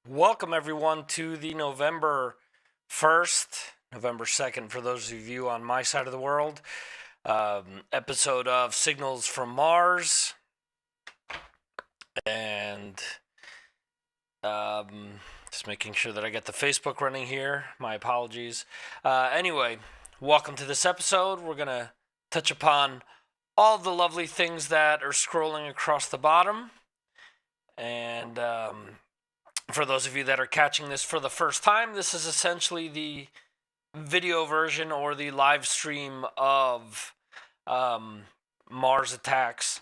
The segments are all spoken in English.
Welcome, everyone, to the November 1st, November 2nd, for those of you on my side of the world, episode of Signals from Mars. And just making sure that I get the Facebook running here. My apologies. Anyway, welcome to this episode. We're going to touch upon all the lovely things that are scrolling across the bottom. And for those of you that are catching this for the first time, this is essentially the video version or the live stream of Mars Attacks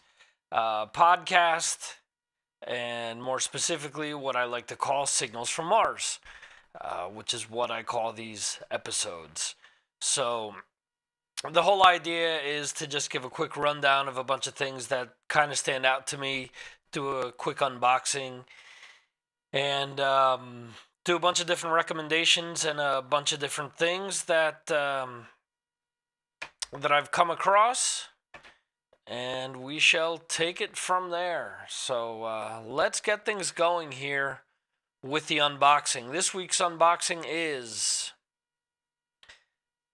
podcast, and more specifically, what I like to call Signals from Mars, which is what I call these episodes. So the whole idea is to just give a quick rundown of a bunch of things that kind of stand out to me, do a quick unboxing, and do a bunch of different recommendations and a bunch of different things that I've come across, and we shall take it from there. So let's get things going here with the unboxing. This week's unboxing is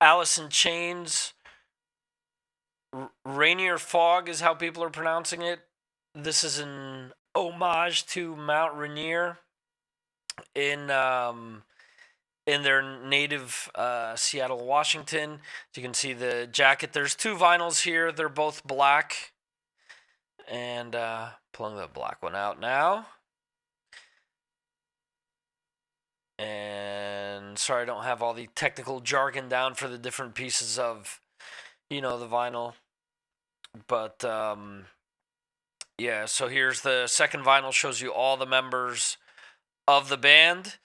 Alice in Chains. Rainier Fog is how people are pronouncing it. This is an homage to Mount Rainier in their native Seattle, Washington. As you can see the jacket. There's two vinyls here. They're both black. And pulling the black one out now. And sorry I don't have all the technical jargon down for the different pieces of, the vinyl. But yeah, so here's the second vinyl, shows you all the members of the band.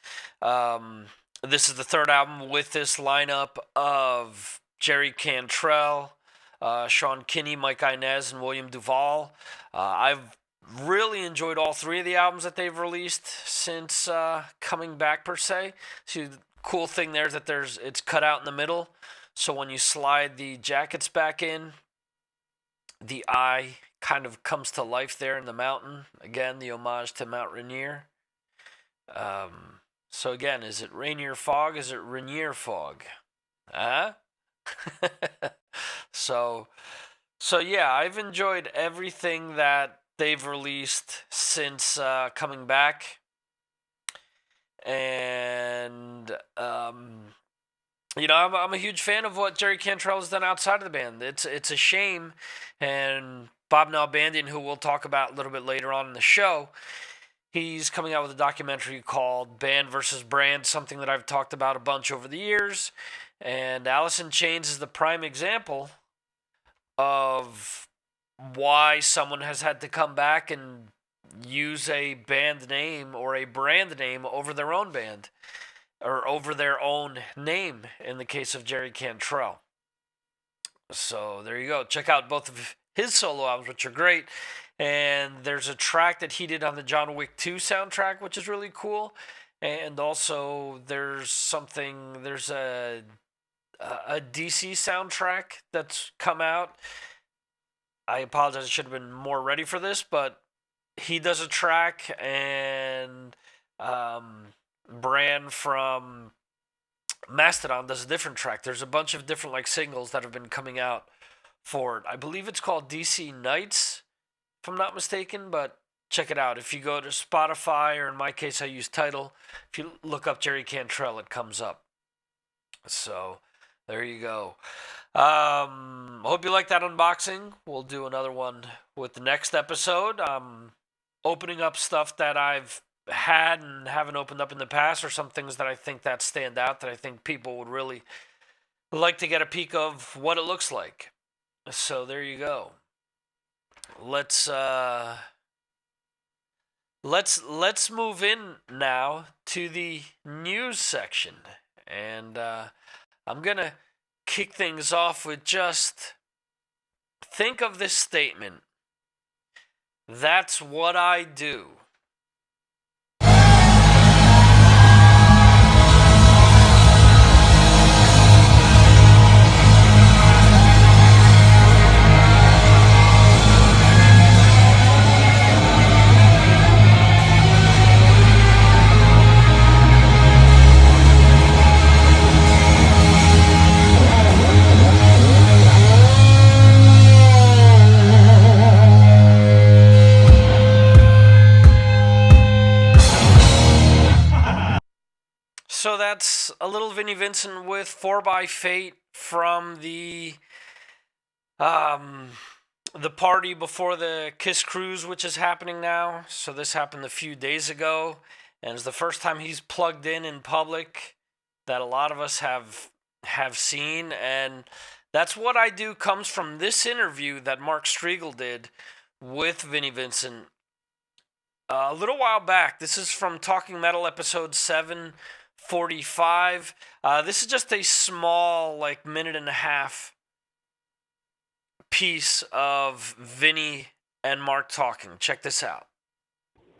This is the third album with this lineup of Jerry Cantrell, Sean Kinney, Mike Inez, and William Duvall. I've really enjoyed all three of the albums that they've released since coming back, per se. See, the cool thing there is that it's cut out in the middle, so when you slide the jackets back in, the eye kind of comes to life there in the mountain. Again, the homage to Mount Rainier. So again, is it Rainier Fog? Is it Rainier Fog? So yeah, I've enjoyed everything that they've released since coming back. And I'm a huge fan of what Jerry Cantrell has done outside of the band. It's a shame, and Bob Nalbandian, who we'll talk about a little bit later on in the show, he's coming out with a documentary called Band vs. Brand, something that I've talked about a bunch over the years. And Alice in Chains is the prime example of why someone has had to come back and use a band name or a brand name over their own band, or over their own name in the case of Jerry Cantrell. So there you go. Check out both of his solo albums, which are great. And there's a track that he did on the John Wick 2 soundtrack, which is really cool. And also there's a DC soundtrack that's come out. I apologize, I should have been more ready for this, but he does a track, and Bran from Mastodon does a different track. There's a bunch of different singles that have been coming out for it. I believe it's called DC Nights, if I'm not mistaken, but check it out. If you go to Spotify, or in my case I use Tidal, if you look up Jerry Cantrell, it comes up. So there you go. Hope you like that unboxing. We'll do another one with the next episode. Opening up stuff that I've had and haven't opened up in the past, or some things that I think that stand out, that I think people would really like to get a peek of what it looks like. So there you go. Let's move in now to the news section, and I'm gonna kick things off with just think of this statement. That's what I do. So that's a little Vinnie Vincent with 4 by Fate from um, the party before the Kiss Cruise, which is happening now. So this happened a few days ago, and it's the first time he's plugged in public that a lot of us have seen. And That's What I Do comes from this interview that Mark Striegel did with Vinnie Vincent a little while back. This is from Talking Metal episode 745. This is just a small, like, minute and a half piece of Vinnie and Mark talking. Check this out.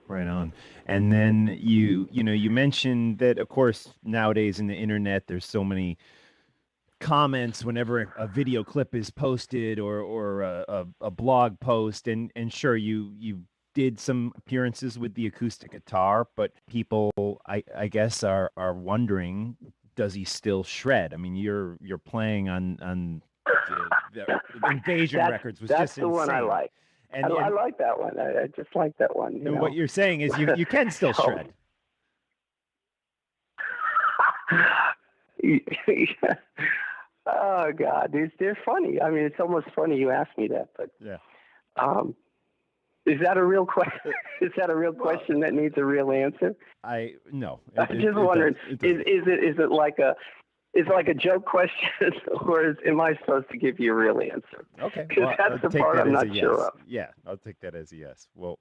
Right on. And then you mentioned that, of course, nowadays in the internet, there's so many comments whenever a video clip is posted or a blog post, and sure, you did some appearances with the acoustic guitar, but people I guess are wondering, does he still shred? I mean, you're playing on the Invasion records was that's just the one I insane. like. And I like that one. I just like that one. And what you're saying is you can still shred. Oh God, they're funny. I mean, it's almost funny you asked me that, but yeah. Is that a real question? Is that a real question that needs a real answer? No. I'm just wondering. Is it like a joke question, or am I supposed to give you a real answer? Okay. Because that's the part I'm not sure of. Yeah, I'll take that as a yes. Well,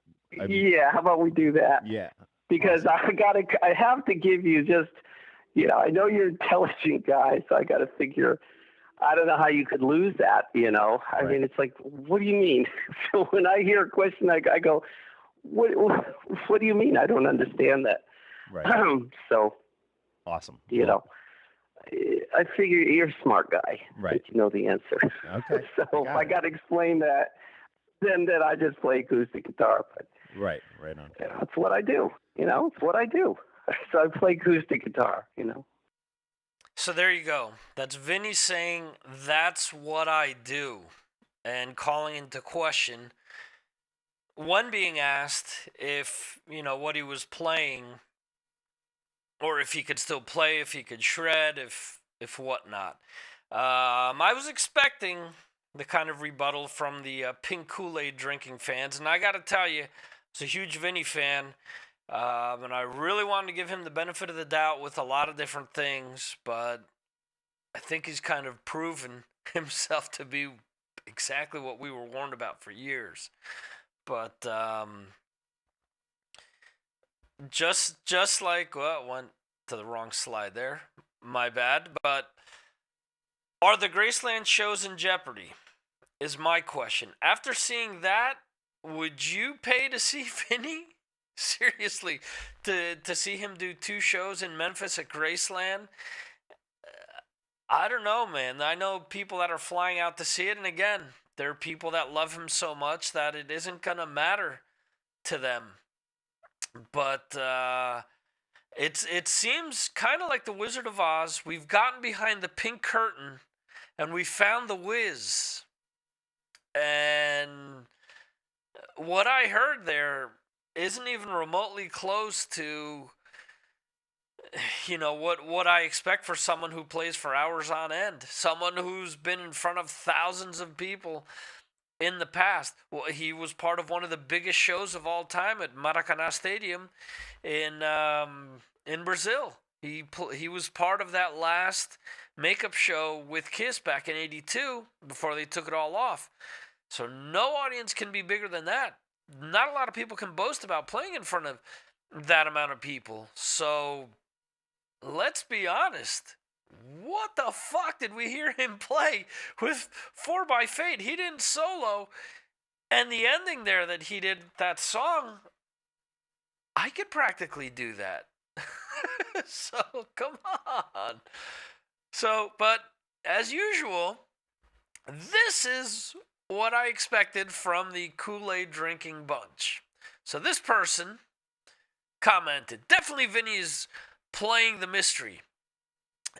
yeah. How about we do that? Yeah. Because awesome. I have to give you just, I know you're an intelligent guy, so I got to figure. I don't know how you could lose that. I mean, it's like, what do you mean? So when I hear a question, I go, what do you mean? I don't understand that. Right. So. Awesome. I figure you're a smart guy. Right. You know the answer. Okay. So if I got to explain that, then I just play acoustic guitar. But right on. That's what I do. It's what I do. So I play acoustic guitar. So there you go. That's Vinnie saying, that's what I do, and calling into question when being asked if, what he was playing, or if he could still play, if he could shred, if whatnot. I was expecting the kind of rebuttal from the pink Kool-Aid drinking fans, and I got to tell you, I was a huge Vinnie fan, and I really wanted to give him the benefit of the doubt with a lot of different things, but I think he's kind of proven himself to be exactly what we were warned about for years. But just like, well, went to the wrong slide there. My bad. But are the Graceland shows in jeopardy? Is my question. After seeing that, would you pay to see Vinnie? Seriously, to see him do 2 shows in Memphis at Graceland? I don't know, man. I know people that are flying out to see it, and again, there are people that love him so much that it isn't going to matter to them. But it seems kind of like the Wizard of Oz. We've gotten behind the pink curtain, and we found the Wiz. And what I heard there isn't even remotely close to, what I expect for someone who plays for hours on end. Someone who's been in front of thousands of people in the past. Well, he was part of one of the biggest shows of all time at Maracanã Stadium in Brazil. He was part of that last makeup show with Kiss back in '82 before they took it all off. So no audience can be bigger than that. Not a lot of people can boast about playing in front of that amount of people. So let's be honest. What the fuck did we hear him play with 4 by Fate? He didn't solo. And the ending there that he did, that song, I could practically do that. So, come on. So, but as usual, this is what I expected from the Kool-Aid drinking bunch. So this person commented, definitely Vinnie is playing the mystery.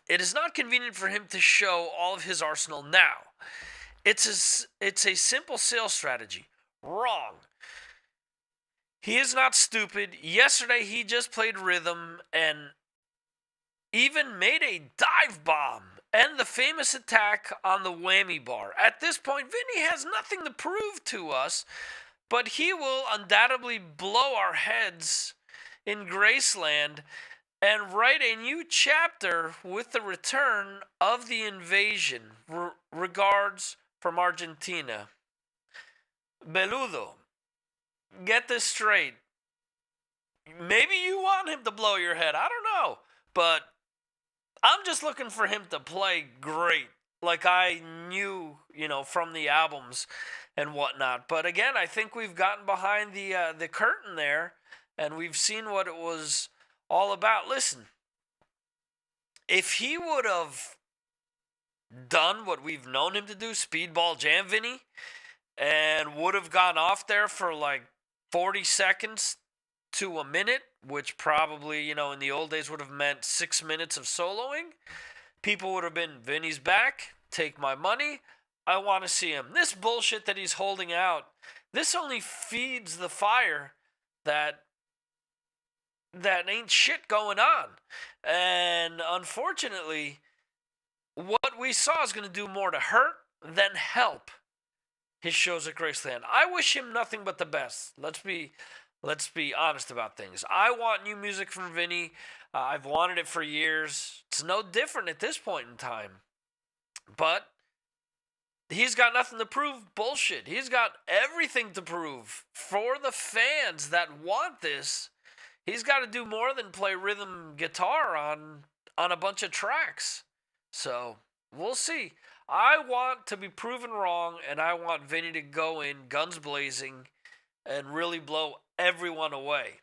It is not convenient for him to show all of his arsenal now. It's a simple sales strategy. Wrong. He is not stupid. Yesterday he just played rhythm, and even made a dive bomb and the famous attack on the whammy bar. At this point, Vinnie has nothing to prove to us, but he will undoubtedly blow our heads in Graceland and write a new chapter with the return of the invasion. Regards from Argentina. Beludo, get this straight. Maybe you want him to blow your head. I don't know. But I'm just looking for him to play great, like I knew, from the albums and whatnot. But again, I think we've gotten behind the curtain there, and we've seen what it was all about. Listen, if he would have done what we've known him to do, Speedball Jam Vinny, and would have gone off there for like 40 seconds to a minute, which probably, in the old days would have meant 6 minutes of soloing, people would have been, Vinny's back, take my money, I want to see him. This bullshit that he's holding out, this only feeds the fire that ain't shit going on. And unfortunately, what we saw is going to do more to hurt than help his shows at Graceland. I wish him nothing but the best. Let's be honest about things. I want new music from Vinny. I've wanted it for years. It's no different at this point in time. But he's got nothing to prove. Bullshit. He's got everything to prove. For the fans that want this, he's got to do more than play rhythm guitar on a bunch of tracks. So, we'll see. I want to be proven wrong, and I want Vinny to go in guns blazing and really blow everyone away.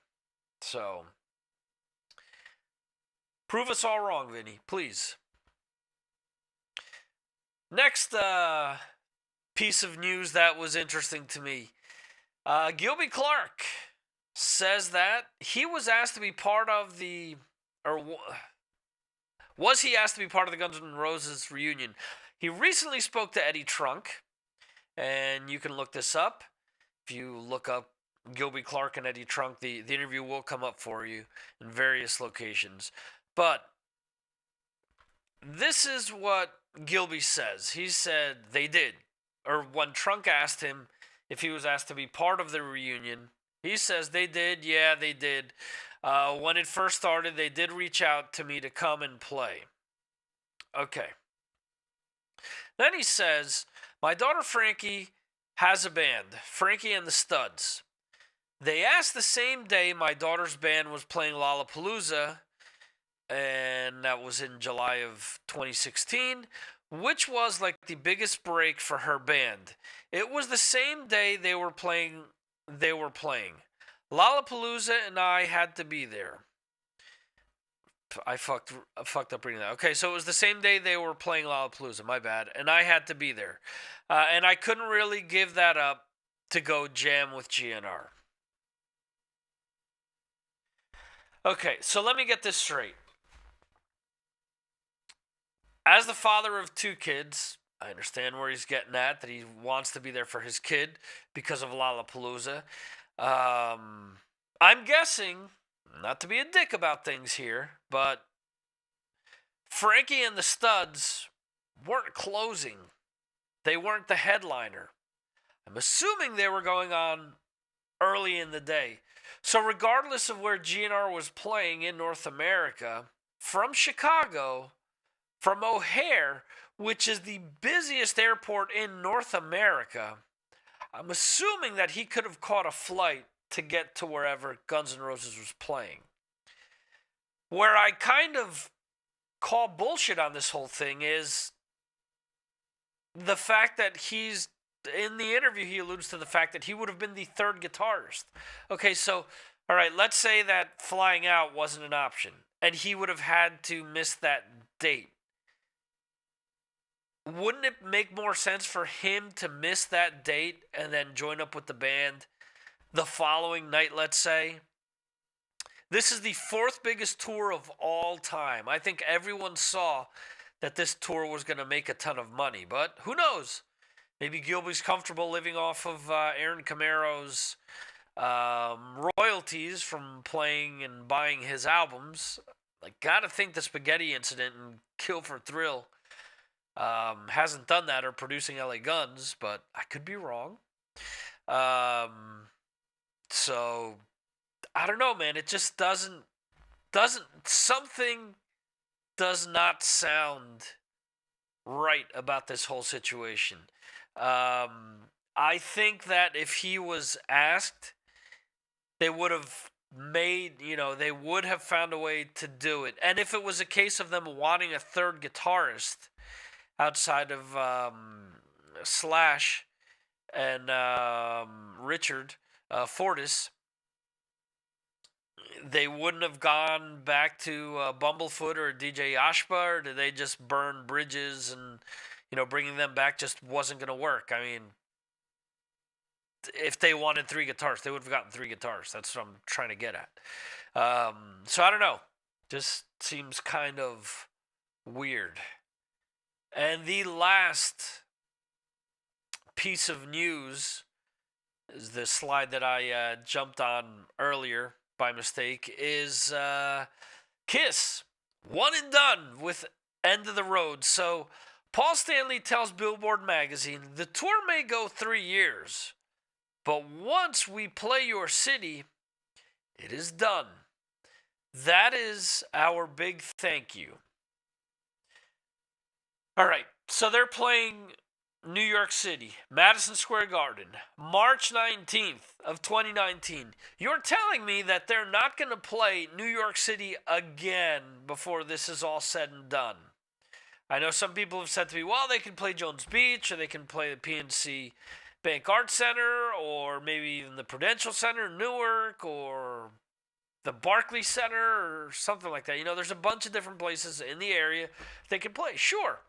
So, prove us all wrong, Vinny, please. Next piece of news that was interesting to me. Gilby Clarke says that he was asked to be part of the, was he asked to be part of the Guns N' Roses reunion? He recently spoke to Eddie Trunk, and you can look this up. If you look up Gilby Clarke and Eddie Trunk, the interview will come up for you in various locations. But this is what Gilby says. He said they did. Or when Trunk asked him if he was asked to be part of the reunion, he says they did. Yeah, they did. When it first started, they did reach out to me to come and play. Okay. Then he says, my daughter Frankie has a band, Frankie and the Studs. They asked the same day my daughter's band was playing Lollapalooza, and that was in July of 2016, which was like the biggest break for her band. It was the same day they were playing. Lollapalooza and I had to be there. I fucked up reading that. Okay, so it was the same day they were playing Lollapalooza, my bad, and I had to be there. And I couldn't really give that up to go jam with GNR. Okay, so let me get this straight. As the father of 2 kids, I understand where he's getting at, that he wants to be there for his kid because of Lollapalooza. I'm guessing, not to be a dick about things here, but Frankie and the Studs weren't closing. They weren't the headliner. I'm assuming they were going on early in the day. So regardless of where GNR was playing in North America, from Chicago, from O'Hare, which is the busiest airport in North America, I'm assuming that he could have caught a flight to get to wherever Guns N' Roses was playing. Where I kind of call bullshit on this whole thing is the fact that he's, in the interview he alludes to the fact that he would have been the 3rd guitarist. Okay, so, all right, let's say that flying out wasn't an option, and he would have had to miss that date. Wouldn't it make more sense for him to miss that date and then join up with the band the following night, let's say? This is the 4th biggest tour of all time. I think everyone saw that this tour was going to make a ton of money, but who knows? Maybe Gilby's comfortable living off of Aaron Camaro's royalties from playing and buying his albums. Like, gotta think the spaghetti incident and Kill for Thrill hasn't done that, or producing LA Guns, but I could be wrong. So I don't know, man. It just doesn't something does not sound right about this whole situation. I think that if he was asked, they would have they would have found a way to do it. And if it was a case of them wanting a third guitarist outside of Slash and Richard Fortis, they wouldn't have gone back to Bumblefoot or DJ Ashba, or did they just burn bridges and, bringing them back just wasn't going to work? I mean, if they wanted 3 guitars, they would have gotten 3 guitars. That's what I'm trying to get at. So I don't know. Just seems kind of weird. And the last piece of news is the slide that I jumped on earlier by mistake, is Kiss, one and done with End of the Road. So Paul Stanley tells Billboard magazine, the tour may go 3 years, but once we play your city, it is done. That is our big thank you. All right, so they're playing New York City, Madison Square Garden, March 19th of 2019. You're telling me that they're not going to play New York City again before this is all said and done. I know some people have said to me, well, they can play Jones Beach, or they can play the PNC Bank Arts Center, or maybe even the Prudential Center in Newark, or the Barclays Center, or something like that. There's a bunch of different places in the area they can play. Sure.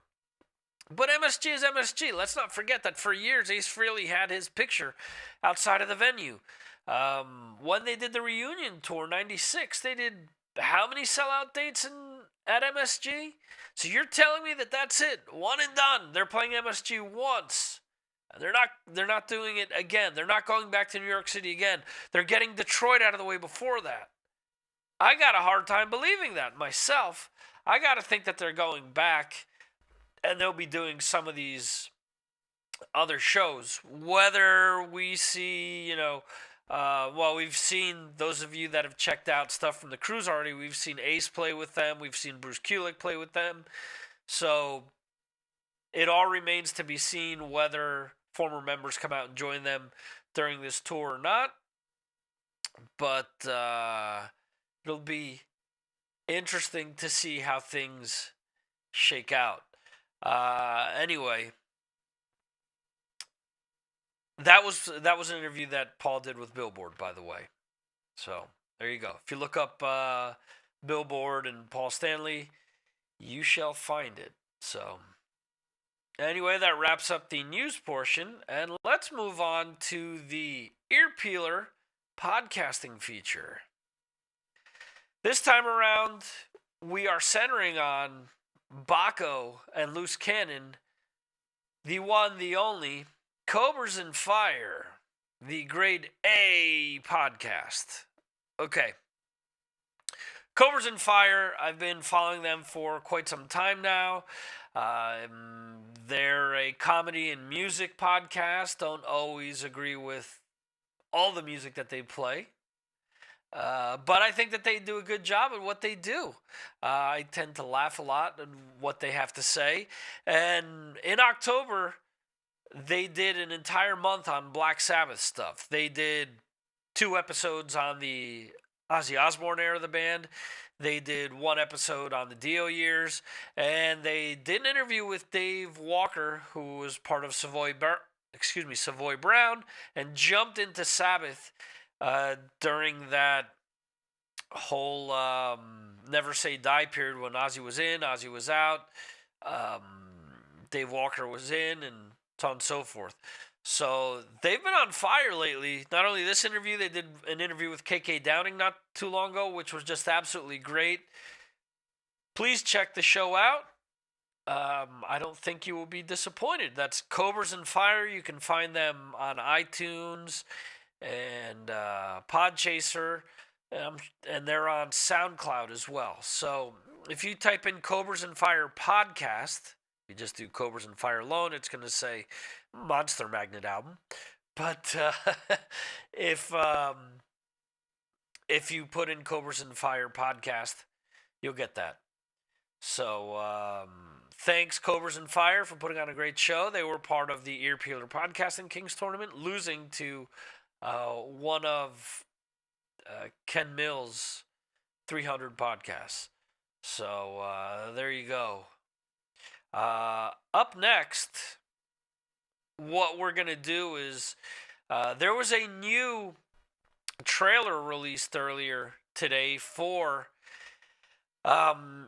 But MSG is MSG. Let's not forget that for years, Ace Frehley had his picture outside of the venue. When they did the reunion tour, 96, they did how many sellout dates at MSG? So you're telling me that that's it, one and done. They're playing MSG once. They're not doing it again. They're not going back to New York City again. They're getting Detroit out of the way before that. I got a hard time believing that myself. I got to think that they're going back, and they'll be doing some of these other shows. Whether we see, we've seen, those of you that have checked out stuff from the cruise already, we've seen Ace play with them. We've seen Bruce Kulick play with them. So it all remains to be seen whether former members come out and join them during this tour or not. But it'll be interesting to see how things shake out. Anyway, that was an interview that Paul did with Billboard, by the way. So there you go. If you look up Billboard and Paul Stanley, you shall find it. So anyway, that wraps up the news portion, and let's move on to the Ear Peeler podcasting feature. This time around, we are centering on Baco and Loose Cannon, the one, the only, Cobras Fire, the grade A podcast. Okay. Cobras Fire, I've been following them for quite some time now. They're a comedy and music podcast. Don't always agree with all the music that they play. But I think that they do a good job at what they do. I tend to laugh a lot at what they have to say. And in October, they did an entire month on Black Sabbath stuff. They did 2 episodes on the Ozzy Osbourne era of the band. They did 1 episode on the Dio years. And they did an interview with Dave Walker, who was part of Savoy Brown, and jumped into Sabbath during that whole Never Say Die period when Ozzy was in, Ozzy was out, Dave Walker was in, and so on and so forth. So they've been on fire lately. Not only this interview, they did an interview with KK Downing not too long ago, which was just absolutely great. Please check the show out. I don't think you will be disappointed. That's Cobras Fire. You can find them on iTunes and Podchaser and they're on SoundCloud as well. So if you type in Cobras and Fire podcast, you just do Cobras and Fire alone, it's going to say Monster Magnet album. But if you put in Cobras and Fire podcast, you'll get that. So thanks, Cobras and Fire, for putting on a great show. They were part of the Ear Peeler Podcasting Kings tournament, losing to one of Ken Mills' 300 podcasts. So there you go. Up next, what we're going to do is there was a new trailer released earlier today for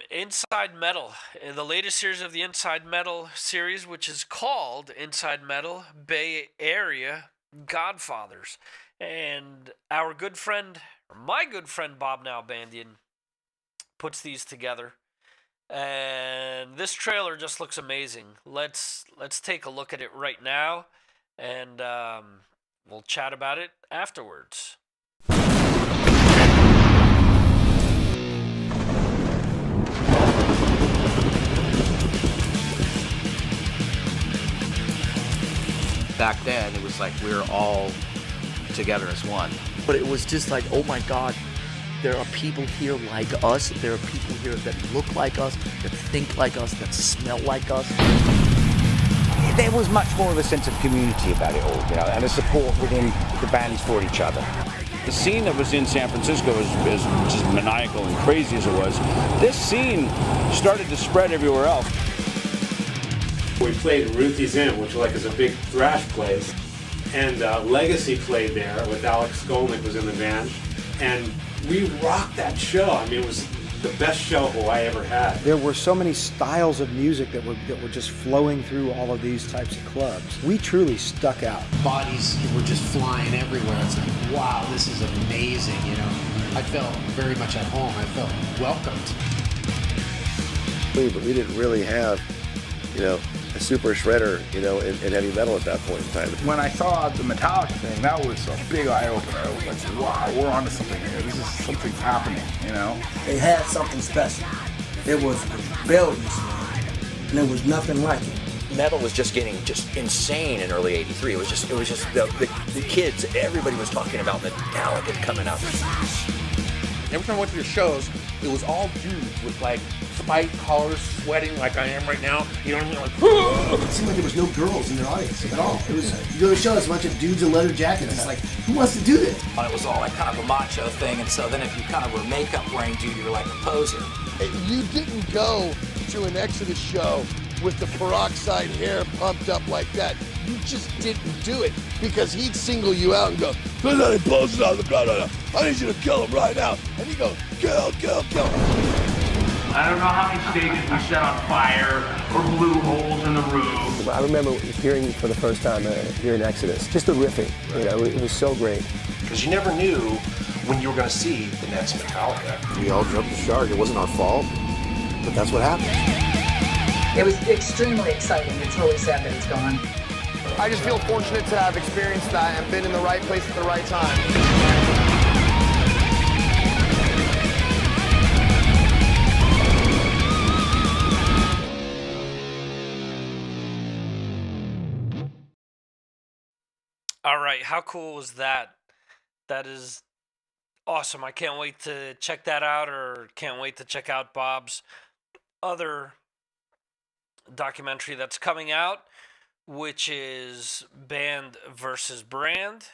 Inside Metal, the latest series of the Inside Metal series, which is called Inside Metal Bay Area Godfathers. And our good friend, or my good friend Bob Nalbandian, puts these together. And this trailer just looks amazing. Let's take a look at it right now, and we'll chat about it afterwards. Back then, it was like we were all together as one. But it was just like, oh my God, there are people here like us. There are people here that look like us, that think like us, that smell like us. There was much more of a sense of community about it all, you know, and a support within the bands for each other. The scene that was in San Francisco is just maniacal and crazy as it was. This scene started to spread everywhere else. We played Ruthie's Inn, which is a big thrash place, and Legacy played there with Alex Skolnick was in the band, and we rocked that show. I mean, it was the best show Hawaii ever had. There were so many styles of music that were just flowing through all of these types of clubs. We truly stuck out. Bodies were just flying everywhere. It's like, wow, this is amazing, you know. I felt very much at home. I felt welcomed. But we didn't really have, you know, a super shredder, you know, in heavy metal at that point in time. When I saw the Metallica thing, that was a big eye-opener. I was like, wow, we're onto something here. This is something's happening, you know? They had something special. It was rebellious, man, and there was nothing like it. Metal was just getting insane in early '83. It was just the kids. Everybody was talking about Metallica coming out. Every time I went to your shows, it was all dudes with like spike collars, sweating like I am right now. You know what I mean? Like, it seemed like there was no girls in their audience at all. It was, you go to a show, it's a bunch of dudes in leather jackets. It's like, who wants to do this? It was all like kind of a macho thing, and so then if you kind of were a makeup wearing dude, you were like a poser. You didn't go to an Exodus show with the peroxide hair pumped up like that. You just didn't do it because he'd single you out and go, I need you to kill him right now. And he'd go, kill. I don't know how many stages we set on fire or blew holes in the roof. I remember hearing for the first time hearing Exodus, just the riffing, you know, it was so great. Because you never knew when you were going to see the next Metallica. We all jumped the shark. It wasn't our fault, but that's what happened. It was extremely exciting. It's really sad that it's gone. I just feel fortunate to have experienced that and been in the right place at the right time. All right, how cool was that? That is awesome. I can't wait to check that out, or can't wait to check out Bob's other documentary that's coming out, which is Band versus Brand.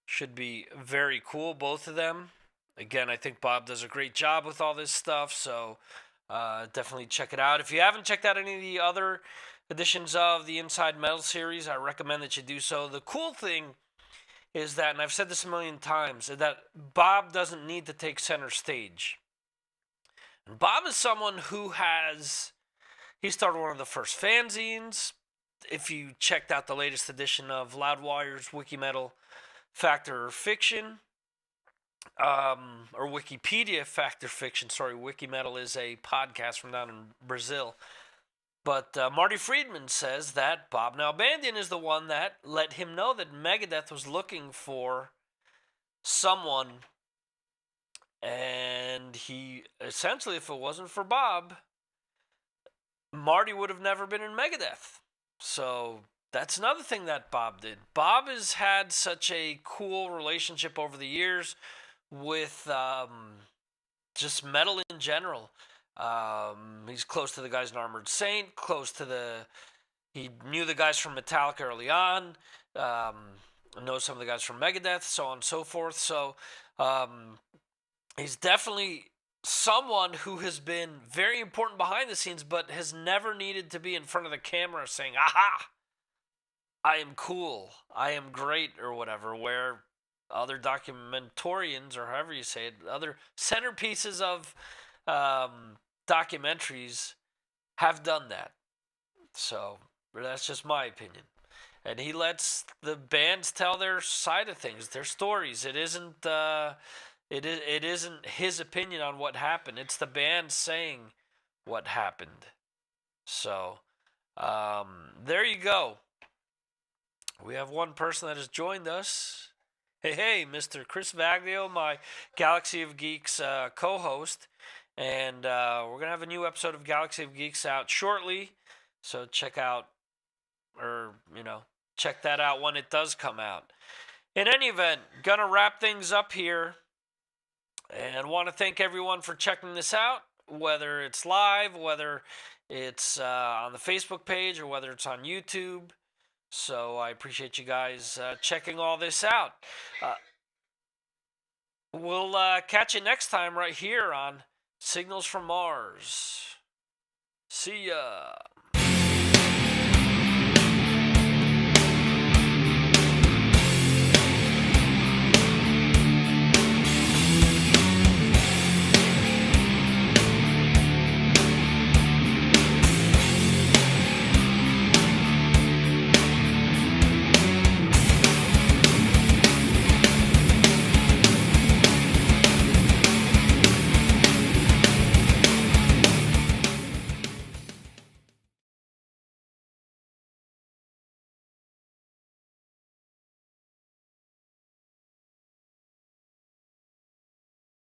Should be very cool, both of them. Again, I think Bob does a great job with all this stuff, so definitely check it out. If you haven't checked out any of the other editions of the Inside Metal series, I recommend that you do so. The cool thing is that, and I've said this a million times, that Bob doesn't need to take center stage. And Bob is someone who he started one of the first fanzines. If you checked out the latest edition of Loudwire's Wiki Metal Fact or Fiction, or Wikipedia Fact or Fiction, sorry, Wiki Metal is a podcast from down in Brazil. But Marty Friedman says that Bob Nalbandian is the one that let him know that Megadeth was looking for someone And he essentially, if it wasn't for Bob, Marty would have never been in Megadeth. So that's another thing that Bob did. Bob has had such a cool relationship over the years with just metal in general. He's close to the guys in Armored Saint, he knew the guys from Metallica early on, knows some of the guys from Megadeth, so on and so forth. So he's definitely someone who has been very important behind the scenes, but has never needed to be in front of the camera saying, aha, I am cool, I am great, or whatever, where other documentarians, or however you say it, other centerpieces of documentaries have done that. So that's just my opinion. And he lets the bands tell their side of things, their stories. It isn't his opinion on what happened. It's the band saying what happened. So there you go. We have one person that has joined us. Hey, Mr. Chris Vaglio, my Galaxy of Geeks co-host. And we're going to have a new episode of Galaxy of Geeks out shortly. So check that out when it does come out. In any event, going to wrap things up here. And want to thank everyone for checking this out, whether it's live, whether it's on the Facebook page, or whether it's on YouTube. So I appreciate you guys checking all this out. We'll catch you next time right here on Signals from Mars. See ya.